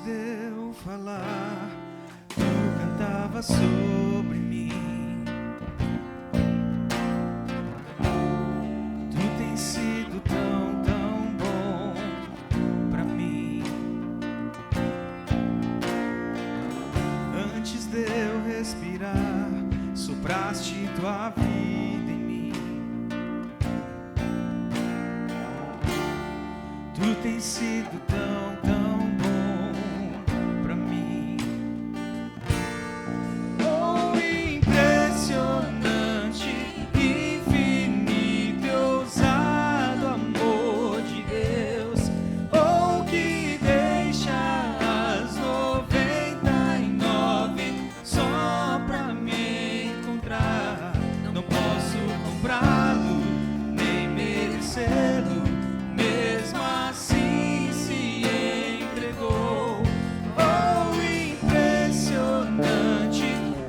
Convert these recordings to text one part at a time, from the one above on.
de eu falar, tu cantava sobre mim. Tu tens sido tão, tão bom pra mim. Antes de eu respirar, sopraste tua vida em mim. Tu tens sido tão, tão bom pra mim. Oh, impressionante, infinito e ousado amor de Deus. Oh, que deixa as 99 só pra me encontrar. Não posso comprá-lo, nem merecê-lo. Mesmo assim se entregou. Oh, impressionante,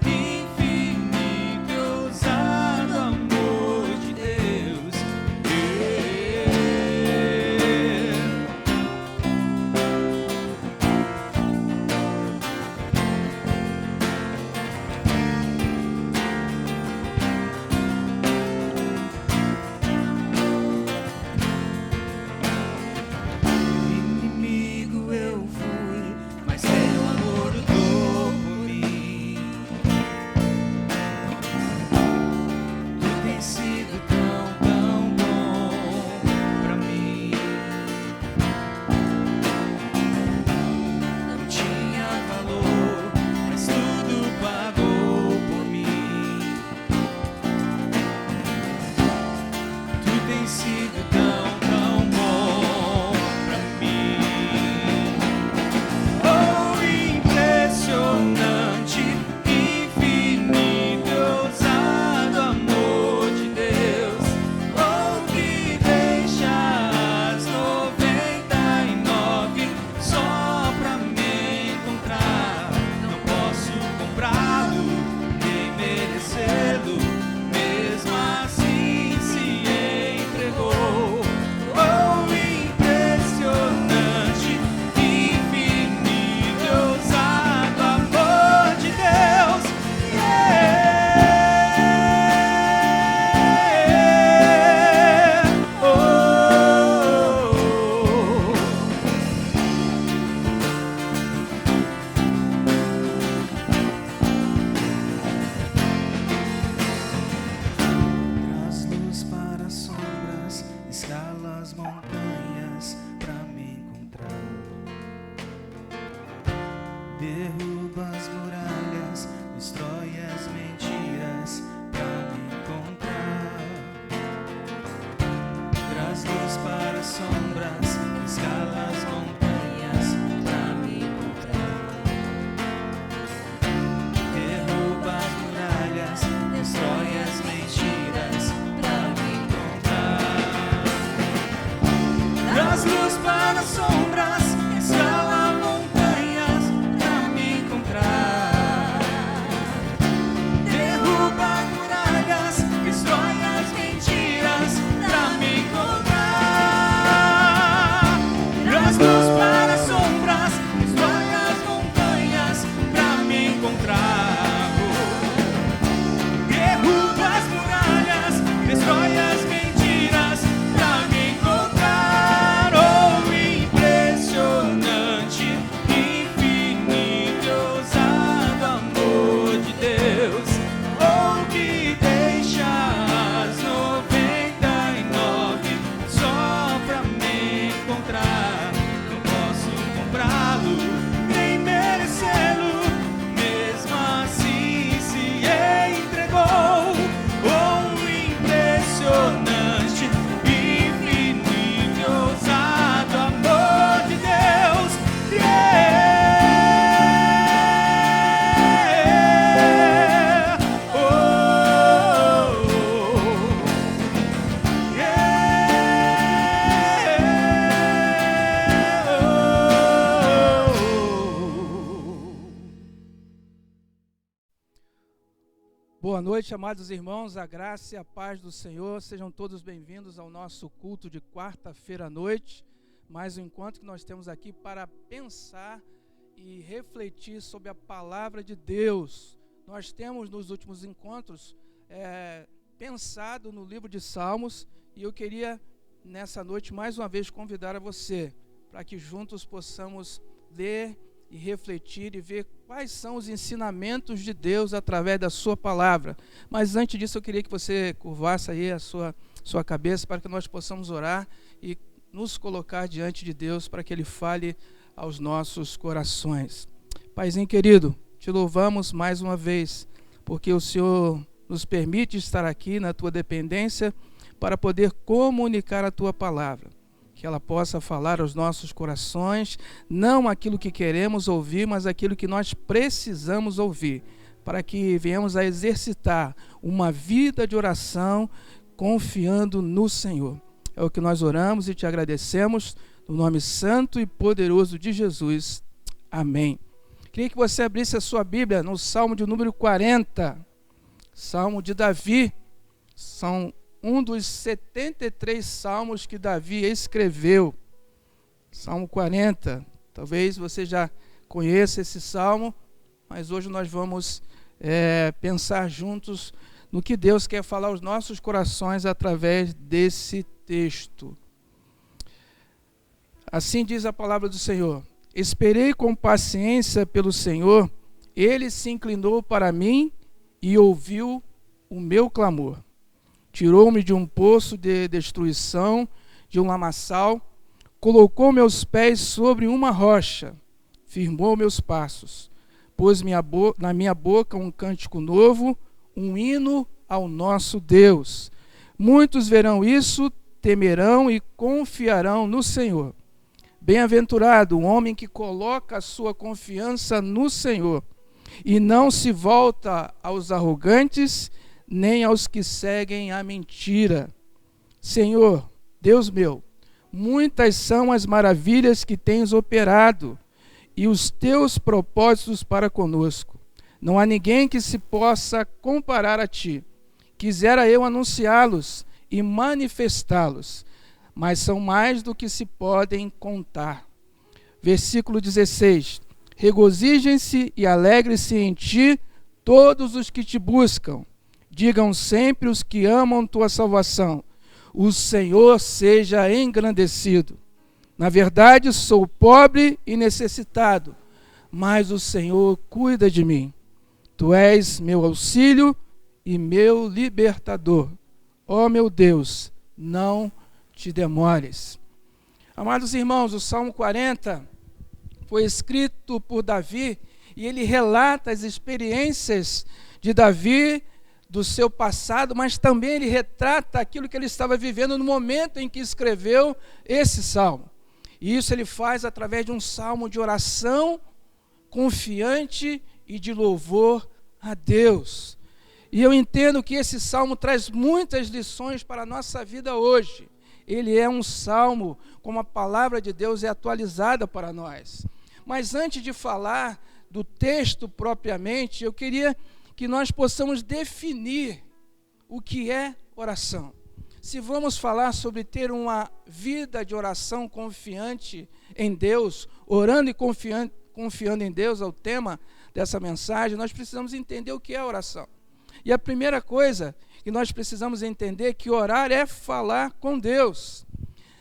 infinito e ousado amor de Deus. Inimigo eu fui, mas teu amor lutou por mim. Tu tens sido tão, tão bom pra mim. Não tinha valor, mas tudo pagou por mim. Tu tens sido tão, tão bom pra mim. Oh, impressionante, infinito e ousado amor de Deus. Oh, que deixa as 99 só pra me encontrar. Não posso comprá-lo, nem merecê-lo. Mesmo assim se entregou. Oh, impressionante, infinito e ousado amor de Deus. Oh, traz luz para as sombras, escala as montanhas pra me encontrar. Derruba as muralhas, destrói as mentiras pra me encontrar. Traz luz para as sombras, escala as montanhas pra me encontrar. Derruba as muralhas, destrói as mentiras pra me encontrar. Traz luz para as sombras, escala montanhas pra me encontrar. Derruba muralhas, destrói as mentiras pra me encontrar. Traz luz para as sombras, destrói as montanhas pra me encontrar. Derruba as muralhas, destrói as mentiras pra me encontrar. Oh, impressionante, infinito e ousado amor de Deus. Oh, que deixa as 99 só pra me encontrar. Não posso comprá-lo, nem merecê-lo. Mesmo assim se entregou. Oh, impressionante, infinito e ousado amor de Deus. Yeah. Oh, Boa noite, amados irmãos, a graça e a paz do Senhor, sejam todos bem-vindos ao nosso culto de quarta-feira à noite, mais um encontro que nós temos aqui para pensar e refletir sobre a palavra de Deus. Nós temos nos últimos encontros pensado no livro de Salmos, e eu queria nessa noite mais uma vez convidar a você para que juntos possamos ler e refletir e ver quais são os ensinamentos de Deus através da sua palavra. Mas antes disso eu queria que você curvasse aí a sua cabeça para que nós possamos orar e nos colocar diante de Deus para que Ele fale aos nossos corações. Paizinho querido, te louvamos mais uma vez, porque o Senhor nos permite estar aqui na Tua dependência para poder comunicar a Tua palavra, que ela possa falar aos nossos corações, não aquilo que queremos ouvir, mas aquilo que nós precisamos ouvir, para que venhamos a exercitar uma vida de oração confiando no Senhor. É o que nós oramos e te agradecemos, no nome santo e poderoso de Jesus. Amém. Queria que você abrisse a sua Bíblia no Salmo de número 40, Salmo de Davi. São um dos 73 salmos que Davi escreveu. Salmo 40. Talvez você já conheça esse salmo, mas hoje nós vamos pensar juntos no que Deus quer falar aos nossos corações através desse texto. Assim diz a palavra do Senhor: esperei com paciência pelo Senhor, Ele se inclinou para mim e ouviu o meu clamor. Tirou-me de um poço de destruição, de um lamaçal, colocou meus pés sobre uma rocha, firmou meus passos, pôs na minha boca um cântico novo, um hino ao nosso Deus. Muitos verão isso, temerão e confiarão no Senhor. Bem-aventurado o homem que coloca a sua confiança no Senhor e não se volta aos arrogantes, nem aos que seguem a mentira. Senhor, Deus meu, muitas são as maravilhas que tens operado e os teus propósitos para conosco. Não há ninguém que se possa comparar a ti. Quisera eu anunciá-los e manifestá-los, mas são mais do que se podem contar. Versículo 16. Regozijem-se e alegrem-se em ti todos os que te buscam. Digam sempre os que amam tua salvação: o Senhor seja engrandecido. Na verdade, sou pobre e necessitado, mas o Senhor cuida de mim. Tu és meu auxílio e meu libertador. Ó meu Deus, não te demores. Amados irmãos, o Salmo 40 foi escrito por Davi e ele relata as experiências de Davi, do seu passado, mas também ele retrata aquilo que ele estava vivendo no momento em que escreveu esse salmo. E isso ele faz através de um salmo de oração confiante e de louvor a Deus. E eu entendo que esse salmo traz muitas lições para a nossa vida hoje. Ele é um salmo como a palavra de Deus é atualizada para nós. Mas antes de falar do texto propriamente, eu queria que nós possamos definir o que é oração. Se vamos falar sobre ter uma vida de oração confiante em Deus, orando e confiando em Deus, é o tema dessa mensagem, nós precisamos entender o que é oração. E a primeira coisa que nós precisamos entender é que orar é falar com Deus.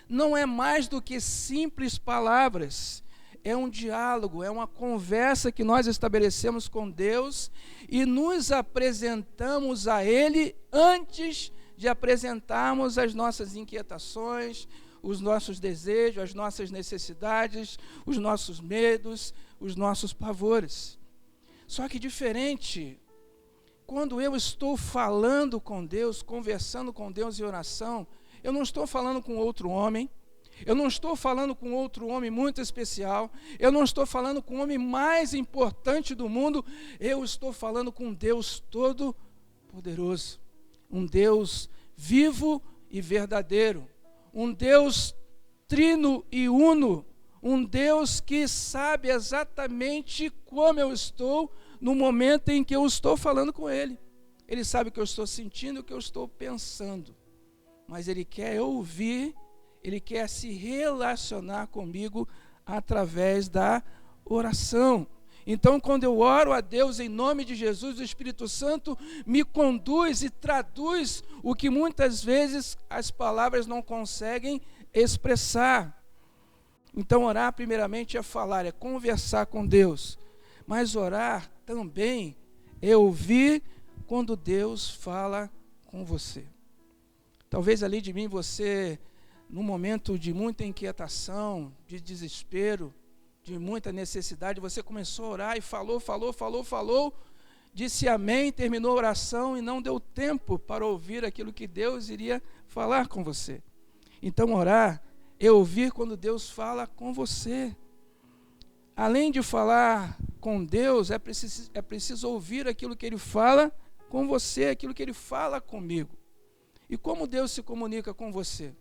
Não é mais do que simples palavras. É um diálogo, é uma conversa que nós estabelecemos com Deus e nos apresentamos a Ele antes de apresentarmos as nossas inquietações, os nossos desejos, as nossas necessidades, os nossos medos, os nossos pavores. Só que diferente, quando eu estou falando com Deus, conversando com Deus em oração, eu não estou falando com outro homem, eu não estou falando com outro homem muito especial, eu não estou falando com o homem mais importante do mundo, eu estou falando com Deus Todo-Poderoso, um Deus vivo e verdadeiro, um Deus trino e uno, um Deus que sabe exatamente como eu estou no momento em que eu estou falando com Ele. Ele sabe o que eu estou sentindo, o que eu estou pensando, mas Ele quer ouvir, Ele quer se relacionar comigo através da oração. Então, quando eu oro a Deus em nome de Jesus, o Espírito Santo me conduz e traduz o que muitas vezes as palavras não conseguem expressar. Então, orar primeiramente é falar, é conversar com Deus. Mas orar também é ouvir quando Deus fala com você. Talvez além de mim você, num momento de muita inquietação, de desespero, de muita necessidade, você começou a orar e falou, disse amém, terminou a oração e não deu tempo para ouvir aquilo que Deus iria falar com você. Então orar é ouvir quando Deus fala com você. Além de falar com Deus, é preciso ouvir aquilo que Ele fala com você, aquilo que Ele fala comigo. E como Deus se comunica com você?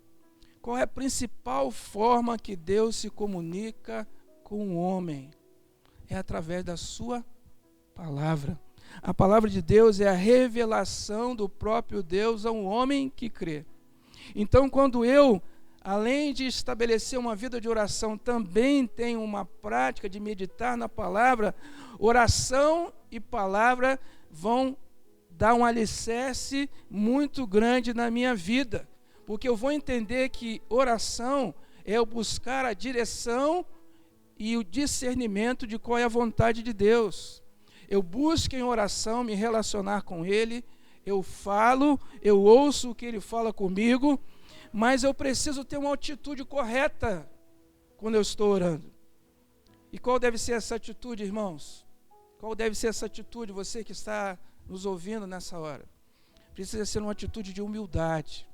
Qual é a principal forma que Deus se comunica com o homem? É através da sua palavra. A palavra de Deus é a revelação do próprio Deus ao homem que crê. Então, quando eu, além de estabelecer uma vida de oração, também tenho uma prática de meditar na palavra, oração e palavra vão dar um alicerce muito grande na minha vida, porque eu vou entender que oração é eu buscar a direção e o discernimento de qual é a vontade de Deus. Eu busco em oração me relacionar com Ele, eu falo, eu ouço o que Ele fala comigo, mas eu preciso ter uma atitude correta quando eu estou orando. E qual deve ser essa atitude, irmãos? Qual deve ser essa atitude, você que está nos ouvindo nessa hora? Precisa ser uma atitude de humildade.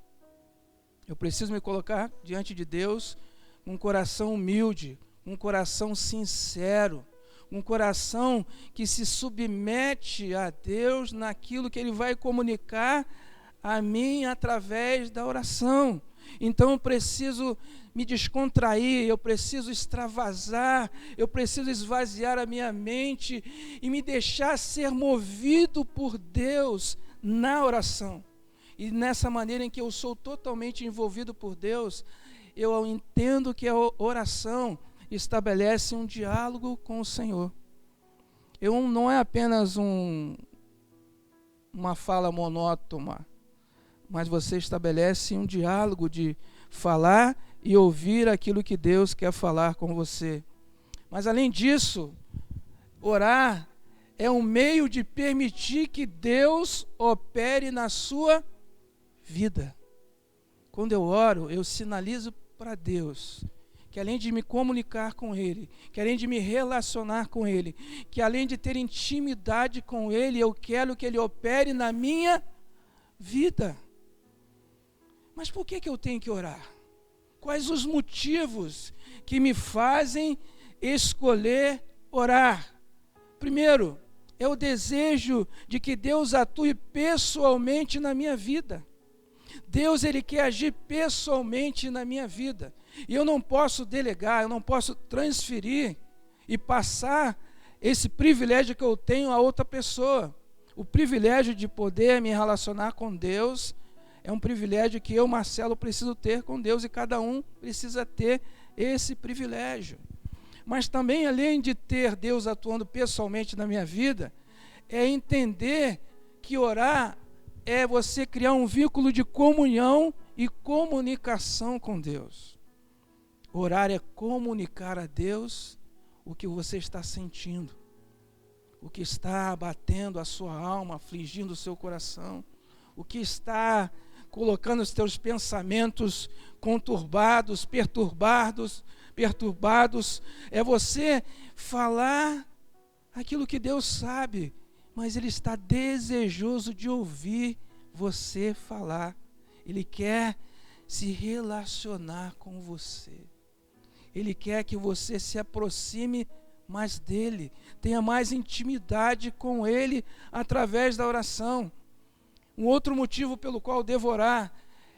Eu preciso me colocar diante de Deus com um coração humilde, um coração sincero, um coração que se submete a Deus naquilo que Ele vai comunicar a mim através da oração. Então eu preciso me descontrair, eu preciso extravasar, eu preciso esvaziar a minha mente e me deixar ser movido por Deus na oração. E nessa maneira em que eu sou totalmente envolvido por Deus, eu entendo que a oração estabelece um diálogo com o Senhor. Não é apenas uma fala monótona, mas você estabelece um diálogo de falar e ouvir aquilo que Deus quer falar com você. Mas além disso, orar é um meio de permitir que Deus opere na sua vida. Quando eu oro, eu sinalizo para Deus que além de me comunicar com Ele, que além de me relacionar com Ele, que além de ter intimidade com Ele, eu quero que Ele opere na minha vida. Mas por que eu tenho que orar? Quais os motivos que me fazem escolher orar? Primeiro, é o desejo de que Deus atue pessoalmente na minha vida. Deus, Ele quer agir pessoalmente na minha vida. E eu não posso delegar, eu não posso transferir e passar esse privilégio que eu tenho a outra pessoa. O privilégio de poder me relacionar com Deus é um privilégio que eu, Marcelo, preciso ter com Deus, e cada um precisa ter esse privilégio. Mas também, além de ter Deus atuando pessoalmente na minha vida, é entender que orar é você criar um vínculo de comunhão e comunicação com Deus. Orar é comunicar a Deus o que você está sentindo, o que está abatendo a sua alma, afligindo o seu coração, o que está colocando os teus pensamentos conturbados, perturbados. É você falar aquilo que Deus sabe, mas Ele está desejoso de ouvir você falar. Ele quer se relacionar com você. Ele quer que você se aproxime mais dEle, tenha mais intimidade com Ele através da oração. Um outro motivo pelo qual devo orar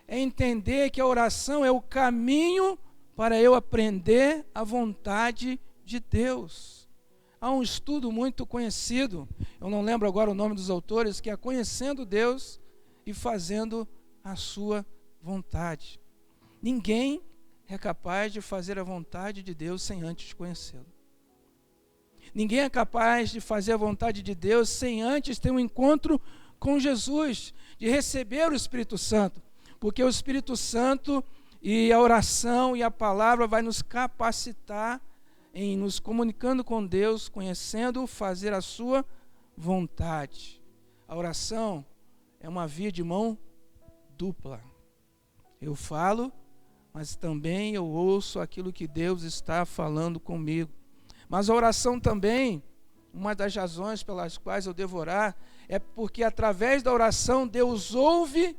é entender que a oração é o caminho para eu aprender a vontade de Deus. Há um estudo muito conhecido, eu não lembro agora o nome dos autores, que é Conhecendo Deus e Fazendo a Sua Vontade. Ninguém é capaz de fazer a vontade de Deus sem antes conhecê-lo. Ninguém é capaz de fazer a vontade de Deus sem antes ter um encontro com Jesus, de receber o Espírito Santo, porque o Espírito Santo e a oração e a palavra vai nos capacitar em nos comunicando com Deus, conhecendo, fazer a sua vontade. A oração é uma via de mão dupla. Eu falo, mas também eu ouço aquilo que Deus está falando comigo. Mas a oração também, uma das razões pelas quais eu devo orar, é porque através da oração Deus ouve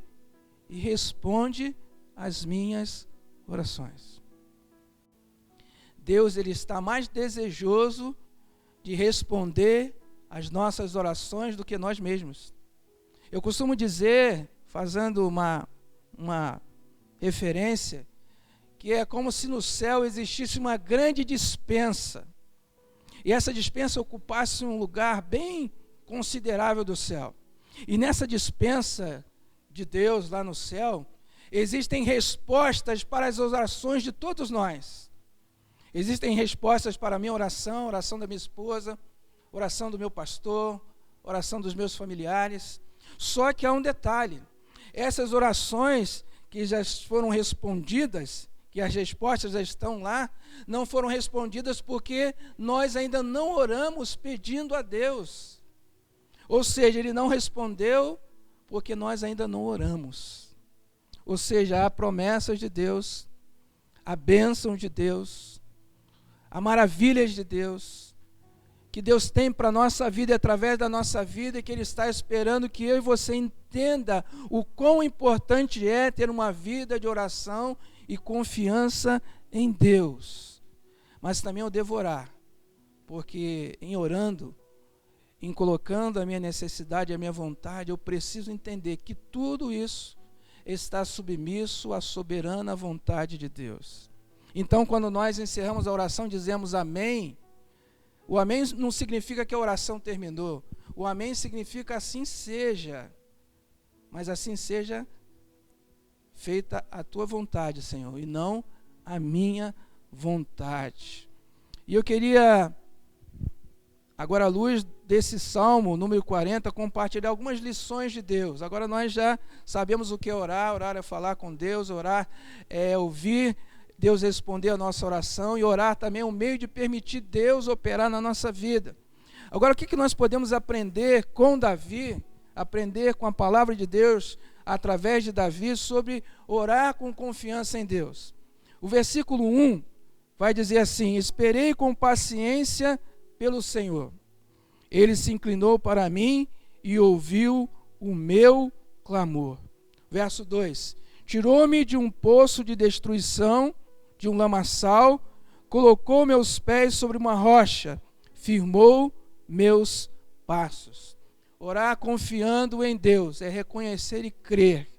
e responde às minhas orações. Deus, ele está mais desejoso de responder às nossas orações do que nós mesmos. Eu costumo dizer, fazendo uma referência, que é como se no céu existisse uma grande despensa, e essa despensa ocupasse um lugar bem considerável do céu. E nessa despensa de Deus lá no céu, existem respostas para as orações de todos nós. Existem respostas para a minha oração, oração da minha esposa, oração do meu pastor, oração dos meus familiares. Só que há um detalhe: essas orações que já foram respondidas, que as respostas já estão lá, não foram respondidas porque nós ainda não oramos pedindo a Deus. Ou seja, ele não respondeu porque nós ainda não oramos. Ou seja, há promessas de Deus, há bênção de Deus, há maravilhas de Deus, que Deus tem para a nossa vida e através da nossa vida, e que Ele está esperando que eu e você entenda o quão importante é ter uma vida de oração e confiança em Deus. Mas também eu devo orar, porque em orando, em colocando a minha necessidade, a minha vontade, eu preciso entender que tudo isso está submisso à soberana vontade de Deus. Então, quando nós encerramos a oração, dizemos amém. O amém não significa que a oração terminou. O amém significa assim seja. Mas assim seja feita a tua vontade, Senhor, e não a minha vontade. E eu queria, agora à luz desse Salmo número 40, compartilhar algumas lições de Deus. Agora nós já sabemos o que é orar. Orar é falar com Deus, orar é ouvir Deus responder a nossa oração, e orar também é um meio de permitir Deus operar na nossa vida. Agora, o que nós podemos aprender com Davi, aprender com a palavra de Deus, através de Davi, sobre orar com confiança em Deus? O versículo 1 vai dizer assim: esperei com paciência pelo Senhor. Ele se inclinou para mim e ouviu o meu clamor. Verso 2: tirou-me de um poço de destruição, de um lamaçal, colocou meus pés sobre uma rocha, firmou meus passos. Orar confiando em Deus é reconhecer e crer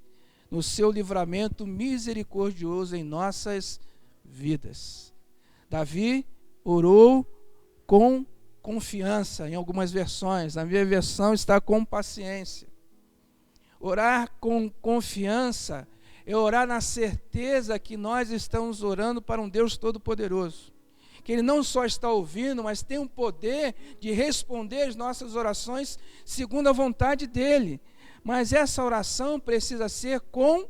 no seu livramento misericordioso em nossas vidas. Davi orou com confiança, em algumas versões. Na minha versão está com paciência. Orar com confiança é orar na certeza que nós estamos orando para um Deus Todo-Poderoso, que Ele não só está ouvindo, mas tem o poder de responder as nossas orações segundo a vontade dEle. Mas essa oração precisa ser com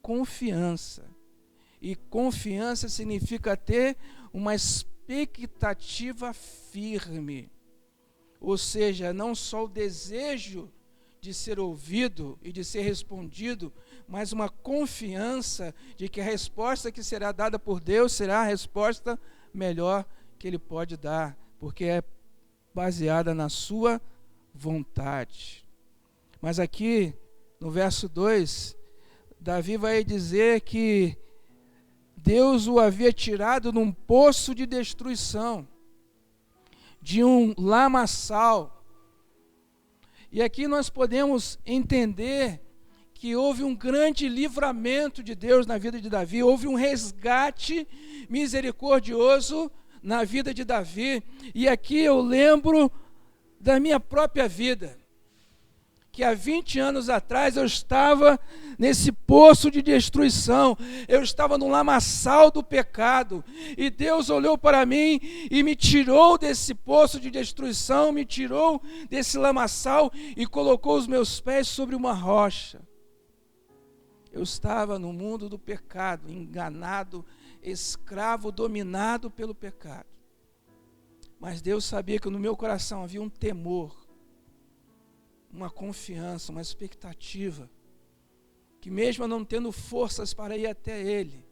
confiança. E confiança significa ter uma expectativa firme. Ou seja, não só o desejo de ser ouvido e de ser respondido, mas uma confiança de que a resposta que será dada por Deus será a resposta melhor que Ele pode dar, porque é baseada na sua vontade. Mas aqui, no verso 2, Davi vai dizer que Deus o havia tirado num poço de destruição, de um lamaçal. E aqui nós podemos entender que houve um grande livramento de Deus na vida de Davi, houve um resgate misericordioso na vida de Davi. E aqui eu lembro da minha própria vida. que há 20 anos atrás eu estava nesse poço de destruição, eu estava no lamaçal do pecado, e Deus olhou para mim e me tirou desse poço de destruição, me tirou desse lamaçal e colocou os meus pés sobre uma rocha. Eu estava no mundo do pecado, enganado, escravo, dominado pelo pecado. Mas Deus sabia que no meu coração havia um temor, uma confiança, uma expectativa, que mesmo eu não tendo forças para ir até Ele,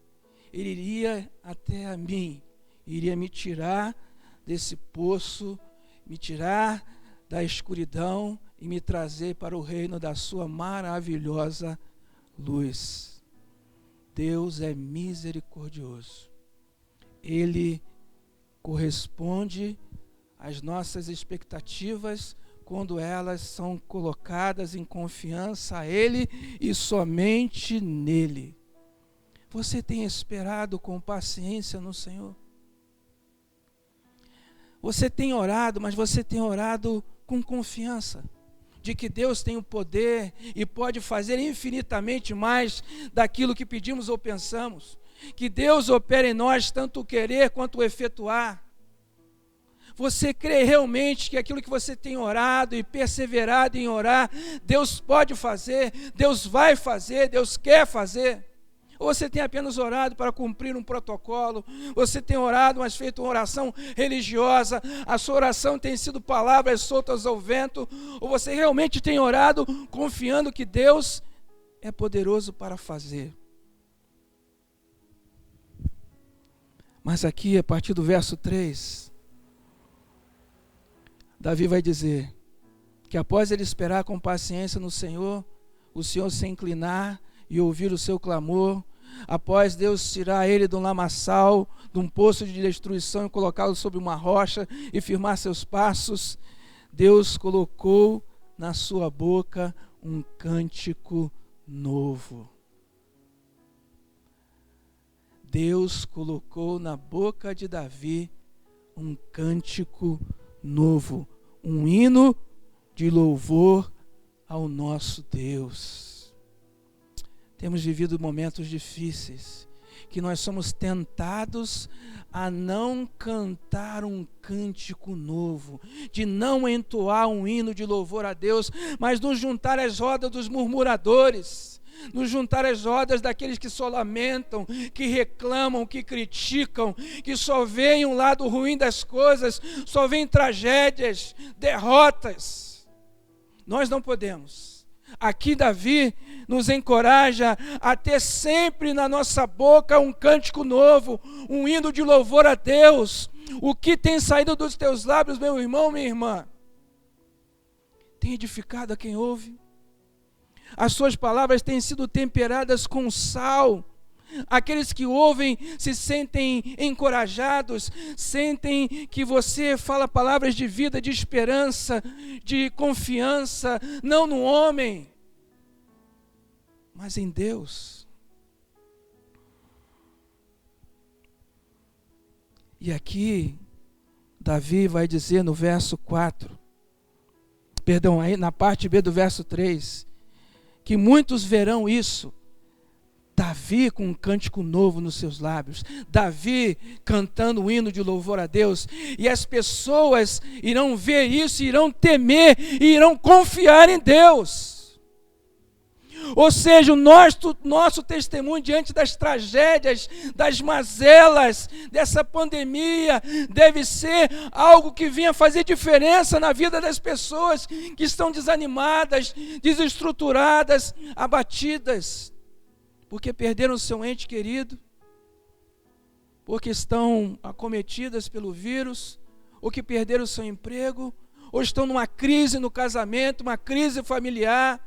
Ele iria até a mim, iria me tirar desse poço, me tirar da escuridão e me trazer para o reino da sua maravilhosa luz. Deus é misericordioso. Ele corresponde às nossas expectativas quando elas são colocadas em confiança a Ele e somente nele. Você tem esperado com paciência no Senhor? Você tem orado, mas você tem orado com confiança de que Deus tem o poder e pode fazer infinitamente mais daquilo que pedimos ou pensamos. Que Deus opera em nós tanto o querer quanto o efetuar. Você crê realmente que aquilo que você tem orado e perseverado em orar, Deus pode fazer, Deus vai fazer, Deus quer fazer? Ou você tem apenas orado para cumprir um protocolo? Você tem orado, mas feito uma oração religiosa? A sua oração tem sido palavras soltas ao vento? Ou você realmente tem orado confiando que Deus é poderoso para fazer? Mas aqui, a partir do verso 3, Davi vai dizer que após ele esperar com paciência no Senhor, o Senhor se inclinar e ouvir o seu clamor, após Deus tirar ele de um lamaçal, de um poço de destruição e colocá-lo sobre uma rocha e firmar seus passos, Deus colocou na sua boca um cântico novo. Deus colocou na boca de Davi um cântico novo, um hino de louvor ao nosso Deus. Temos vivido momentos difíceis, que nós somos tentados a não cantar um cântico novo, de não entoar um hino de louvor a Deus, mas nos juntar às rodas dos murmuradores, nos juntar às rodas daqueles que só lamentam, que reclamam, que criticam, que só veem um lado ruim das coisas, só veem tragédias, derrotas. Nós não podemos. Aqui Davi nos encoraja a ter sempre na nossa boca um cântico novo, um hino de louvor a Deus. O que tem saído dos teus lábios, meu irmão, minha irmã, tem edificado a quem ouve? As suas palavras têm sido temperadas com sal. Aqueles que ouvem se sentem encorajados, sentem que você fala palavras de vida, de esperança, de confiança, não no homem, mas em Deus. E aqui, Davi vai dizer no verso 4, perdão, aí na parte B do verso 3, que muitos verão isso, Davi com um cântico novo nos seus lábios, Davi cantando um hino de louvor a Deus, e as pessoas irão ver isso, irão temer, e irão confiar em Deus. Ou seja, o nosso testemunho diante das tragédias, das mazelas, dessa pandemia, deve ser algo que venha fazer diferença na vida das pessoas que estão desanimadas, desestruturadas, abatidas, porque perderam o seu ente querido, porque estão acometidas pelo vírus, ou que perderam o seu emprego, ou estão numa crise no casamento, uma crise familiar,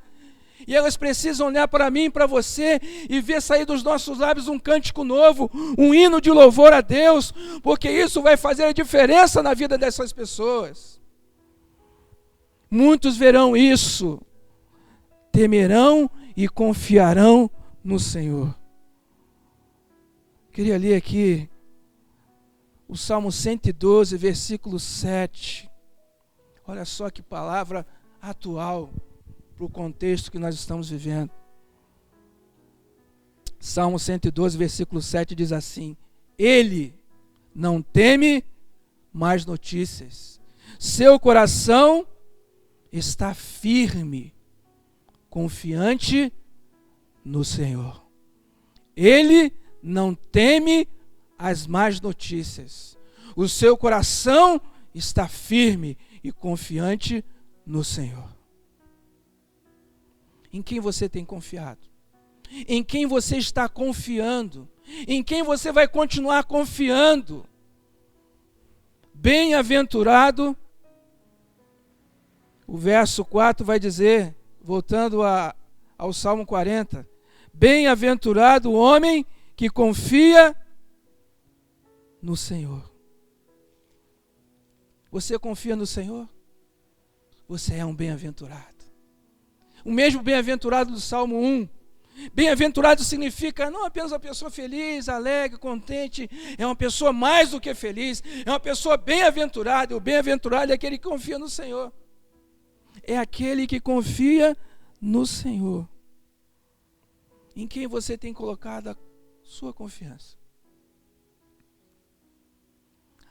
e elas precisam olhar para mim e para você e ver sair dos nossos lábios um cântico novo, um hino de louvor a Deus, porque isso vai fazer a diferença na vida dessas pessoas. Muitos verão isso, temerão e confiarão no Senhor. Queria ler aqui o Salmo 112, versículo 7. Olha só que palavra atual. para o contexto que nós estamos vivendo. Salmo 112, versículo 7 diz assim: Ele não teme mais notícias. Seu coração está firme, confiante no Senhor. Ele não teme as más notícias. O seu coração está firme e confiante no Senhor. Em quem você tem confiado? Em quem você está confiando? Em quem você vai continuar confiando? Bem-aventurado, o verso 4 vai dizer, voltando ao Salmo 40, bem-aventurado o homem que confia no Senhor. Você confia no Senhor? Você é um bem-aventurado. O mesmo bem-aventurado do Salmo 1. Bem-aventurado significa não apenas uma pessoa feliz, alegre, contente, é uma pessoa mais do que feliz, é uma pessoa bem-aventurada. O bem-aventurado é aquele que confia no Senhor. É aquele que confia no Senhor. Em quem você tem colocado a sua confiança?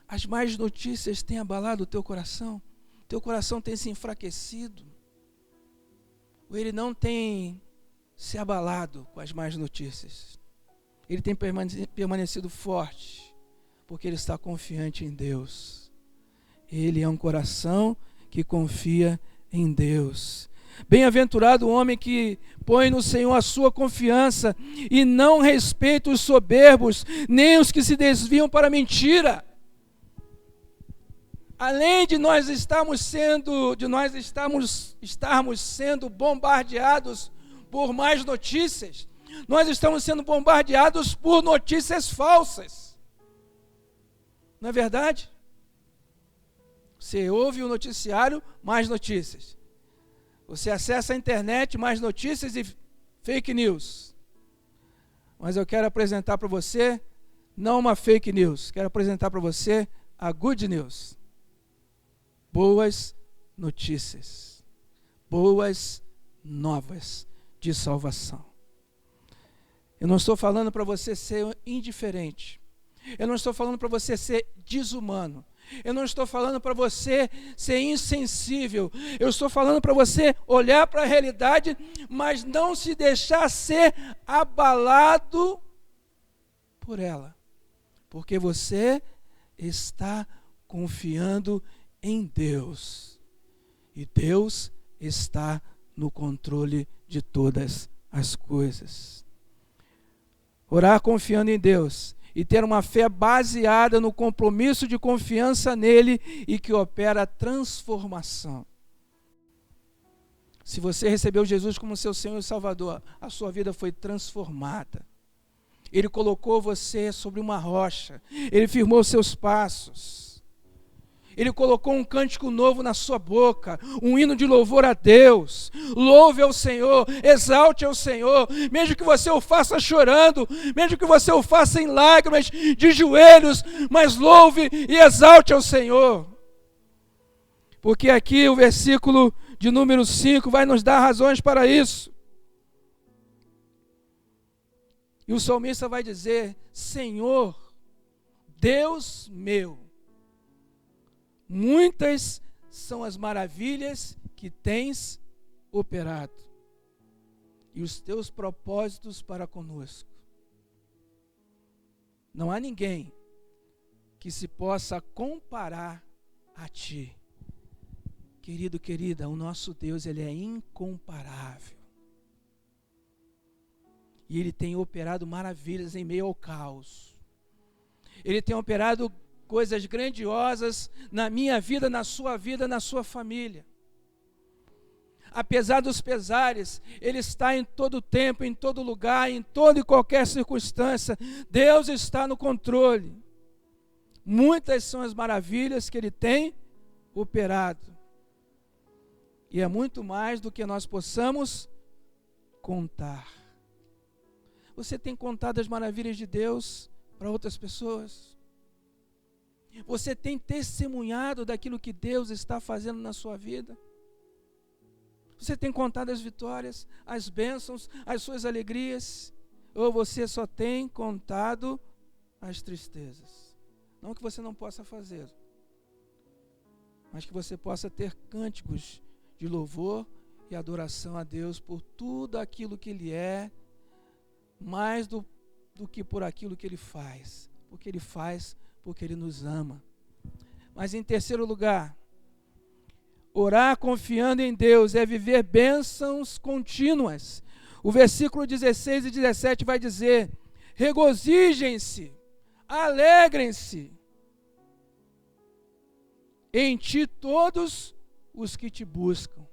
As más notícias têm abalado o teu coração? Teu coração tem se enfraquecido? Ou ele não tem se abalado com as más notícias? Ele tem permanecido forte, porque ele está confiante em Deus. Ele é um coração que confia em Deus. Bem-aventurado o homem que põe no Senhor a sua confiança e não respeita os soberbos, nem os que se desviam para a mentira. Além de nós estarmos sendo bombardeados por más notícias, nós estamos sendo bombardeados por notícias falsas. Não é verdade? Você ouve o noticiário, mais notícias. Você acessa a internet, mais notícias e fake news. Mas eu quero apresentar para você, não uma fake news, quero apresentar para você a good news. Boas notícias. Boas novas de salvação. Eu não estou falando para você ser indiferente. Eu não estou falando para você ser desumano. Eu não estou falando para você ser insensível. Eu estou falando para você olhar para a realidade, mas não se deixar ser abalado por ela. Porque você está confiando em Deus. E Deus está no controle de todas as coisas. Orar confiando em Deus e ter uma fé baseada no compromisso de confiança nele e que opera a transformação. Se você recebeu Jesus como seu Senhor e Salvador, a sua vida foi transformada. Ele colocou você sobre uma rocha, ele firmou seus passos. Ele colocou um cântico novo na sua boca, um hino de louvor a Deus. Louve ao Senhor, exalte ao Senhor, mesmo que você o faça chorando, mesmo que você o faça em lágrimas, de joelhos, mas louve e exalte ao Senhor. Porque aqui o versículo de número 5 vai nos dar razões para isso. E o salmista vai dizer: Senhor, Deus meu, muitas são as maravilhas que tens operado e os teus propósitos para conosco. Não há ninguém que se possa comparar a ti. Querido, querida, o nosso Deus, ele é incomparável. E ele tem operado maravilhas em meio ao caos. Ele tem operado coisas grandiosas na minha vida, na sua família. Apesar dos pesares, ele está em todo tempo, em todo lugar, em toda e qualquer circunstância. Deus está no controle. Muitas são as maravilhas que ele tem operado. E é muito mais do que nós possamos contar. Você tem contado as maravilhas de Deus para outras pessoas? Você tem testemunhado daquilo que Deus está fazendo na sua vida? Você tem contado as vitórias, as bênçãos, as suas alegrias? Ou você só tem contado as tristezas? Não que você não possa fazer, mas que você possa ter cânticos de louvor e adoração a Deus por tudo aquilo que Ele é, mais do que por aquilo que Ele faz. Porque Ele faz, porque Ele nos ama. Mas em terceiro lugar, orar confiando em Deus é viver bênçãos contínuas. O versículo 16 e 17 vai dizer: regozijem-se, alegrem-se em ti todos os que te buscam.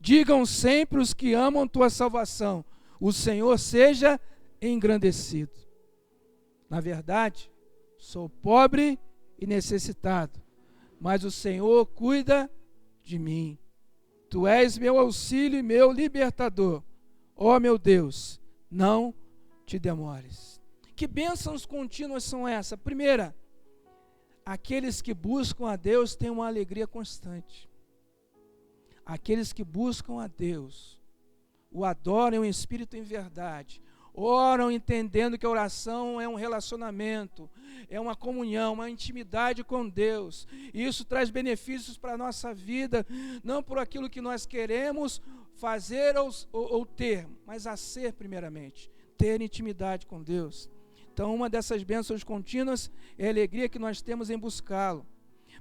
Digam sempre os que amam tua salvação: o Senhor seja engrandecido. Na verdade, sou pobre e necessitado, mas o Senhor cuida de mim. Tu és meu auxílio e meu libertador. Ó meu Deus, não te demores. Que bênçãos contínuas são essas? Primeira, aqueles que buscam a Deus têm uma alegria constante. Aqueles que buscam a Deus, o adoram em espírito e em verdade, oram entendendo que a oração é um relacionamento, é uma comunhão, uma intimidade com Deus. E isso traz benefícios para a nossa vida, não por aquilo que nós queremos fazer ou ter, mas a ser primeiramente, ter intimidade com Deus. Então, uma dessas bênçãos contínuas é a alegria que nós temos em buscá-lo.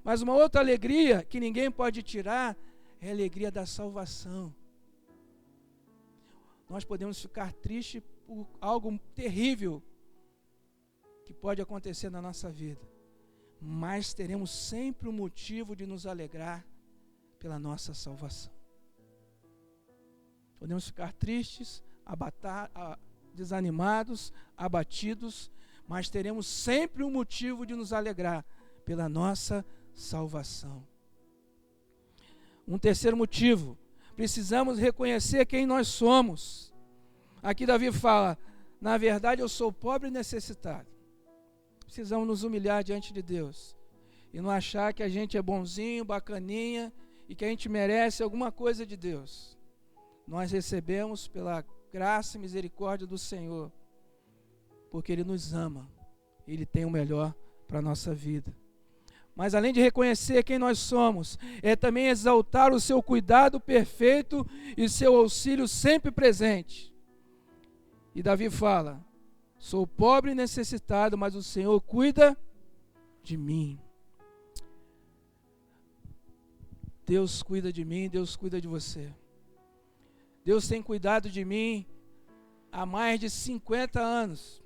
Mas uma outra alegria que ninguém pode tirar é a alegria da salvação. Nós podemos ficar tristes por algo terrível que pode acontecer na nossa vida, mas teremos sempre um motivo de nos alegrar pela nossa salvação. Podemos ficar tristes, desanimados, abatidos, mas teremos sempre um motivo de nos alegrar pela nossa salvação. Um terceiro motivo: precisamos reconhecer quem nós somos. Aqui Davi fala: na verdade eu sou pobre e necessitado. Precisamos nos humilhar diante de Deus e não achar que a gente é bonzinho, bacaninha e que a gente merece alguma coisa de Deus. Nós recebemos pela graça e misericórdia do Senhor, porque Ele nos ama, Ele tem o melhor para a nossa vida. Mas além de reconhecer quem nós somos, é também exaltar o seu cuidado perfeito e seu auxílio sempre presente. E Davi fala: sou pobre e necessitado, mas o Senhor cuida de mim. Deus cuida de mim, Deus cuida de você. Deus tem cuidado de mim há mais de 50 anos.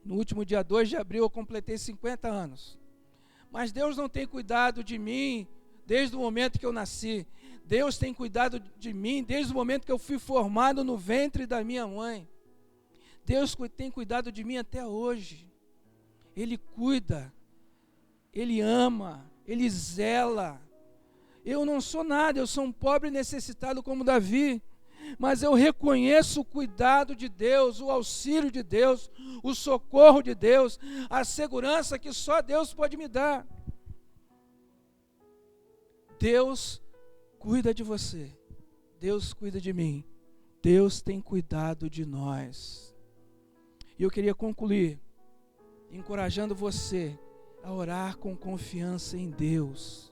No último dia 2 de abril eu completei 50 anos. Mas Deus não tem cuidado de mim desde o momento que eu nasci. Deus tem cuidado de mim desde o momento que eu fui formado no ventre da minha mãe. Deus tem cuidado de mim até hoje. Ele cuida, Ele ama, Ele zela. Eu não sou nada, eu sou um pobre necessitado como Davi, mas eu reconheço o cuidado de Deus, o auxílio de Deus, o socorro de Deus, a segurança que só Deus pode me dar. Deus cuida de você, Deus cuida de mim, Deus tem cuidado de nós. E eu queria concluir encorajando você a orar com confiança em Deus,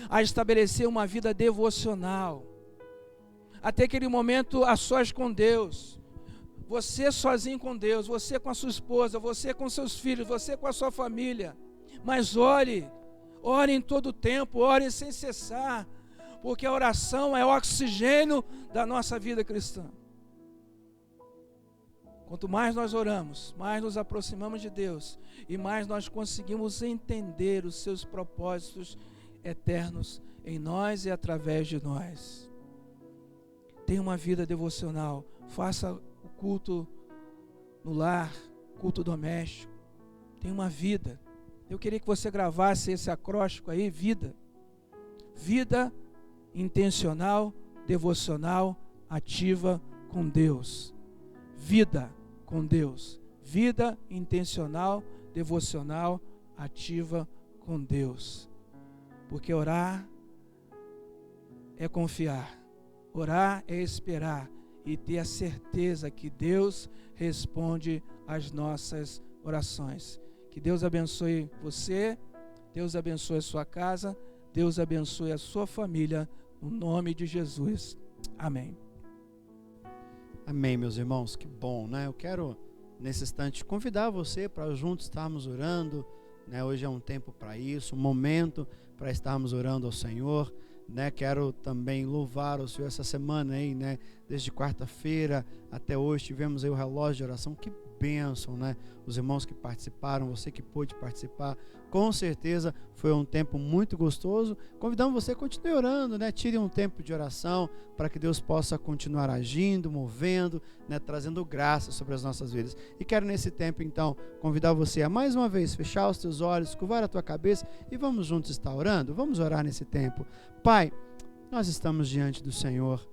a estabelecer uma vida devocional, até aquele momento a sós com Deus, você sozinho com Deus, você com a sua esposa, você com seus filhos, você com a sua família. Mas ore em todo o tempo, ore sem cessar, porque a oração é o oxigênio da nossa vida cristã. Quanto mais nós oramos, mais nos aproximamos de Deus e mais nós conseguimos entender os seus propósitos eternos em nós e através de nós. Tenha uma vida devocional, faça o culto no lar, culto doméstico. Tenha uma vida. Eu queria que você gravasse esse acróstico aí: vida. Vida intencional, devocional, ativa com Deus. Vida com Deus. Vida intencional, devocional, ativa com Deus. Porque orar é confiar. Orar é esperar e ter a certeza que Deus responde às nossas orações. Que Deus abençoe você, Deus abençoe a sua casa, Deus abençoe a sua família, no nome de Jesus. Amém. Amém, meus irmãos, que bom, né? Eu quero, nesse instante, convidar você para juntos estarmos orando, né? Hoje é um tempo para isso, um momento para estarmos orando ao Senhor, né? Quero também louvar o Senhor essa semana aí, né? Desde quarta-feira até hoje tivemos aí o relógio de oração. Que bênção, né? Os irmãos que participaram, você que pôde participar, com certeza foi um tempo muito gostoso. Convidamos você a continuar orando, né? Tire um tempo de oração para que Deus possa continuar agindo, movendo, né? Trazendo graça sobre as nossas vidas. E quero nesse tempo então convidar você a mais uma vez fechar os teus olhos, curvar a tua cabeça e vamos juntos estar orando. Vamos orar nesse tempo. Pai, nós estamos diante do Senhor,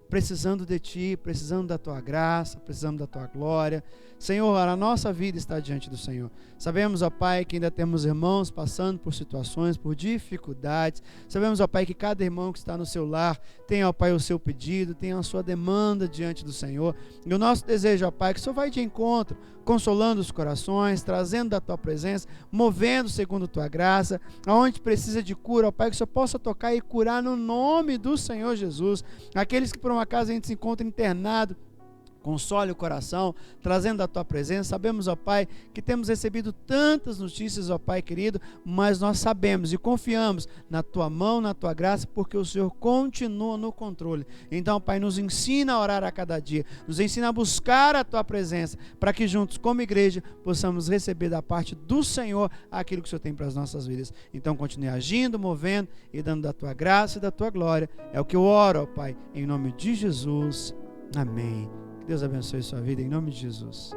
precisando de Ti, precisando da Tua graça, precisando da Tua glória. Senhor, a nossa vida está diante do Senhor. Sabemos, ó Pai, que ainda temos irmãos passando por situações, por dificuldades. Sabemos, ó Pai, que cada irmão que está no seu lar tem, ó Pai, o seu pedido, tem a sua demanda diante do Senhor. E o nosso desejo, ó Pai, que o Senhor vai de encontro, consolando os corações, trazendo da Tua presença, movendo segundo a Tua graça, aonde precisa de cura, ó Pai, que o Senhor possa tocar e curar no nome do Senhor Jesus. Aqueles que por uma casa a gente se encontra internado, console o coração, trazendo a Tua presença. Sabemos, ó Pai, que temos recebido tantas notícias, ó Pai querido, mas nós sabemos e confiamos na Tua mão, na Tua graça, porque o Senhor continua no controle. Então, Pai, nos ensina a orar a cada dia, nos ensina a buscar a Tua presença, para que juntos, como igreja, possamos receber da parte do Senhor aquilo que o Senhor tem para as nossas vidas. Então, continue agindo, movendo e dando da Tua graça e da Tua glória. É o que eu oro, ó Pai, em nome de Jesus. Amém. Deus abençoe sua vida em nome de Jesus.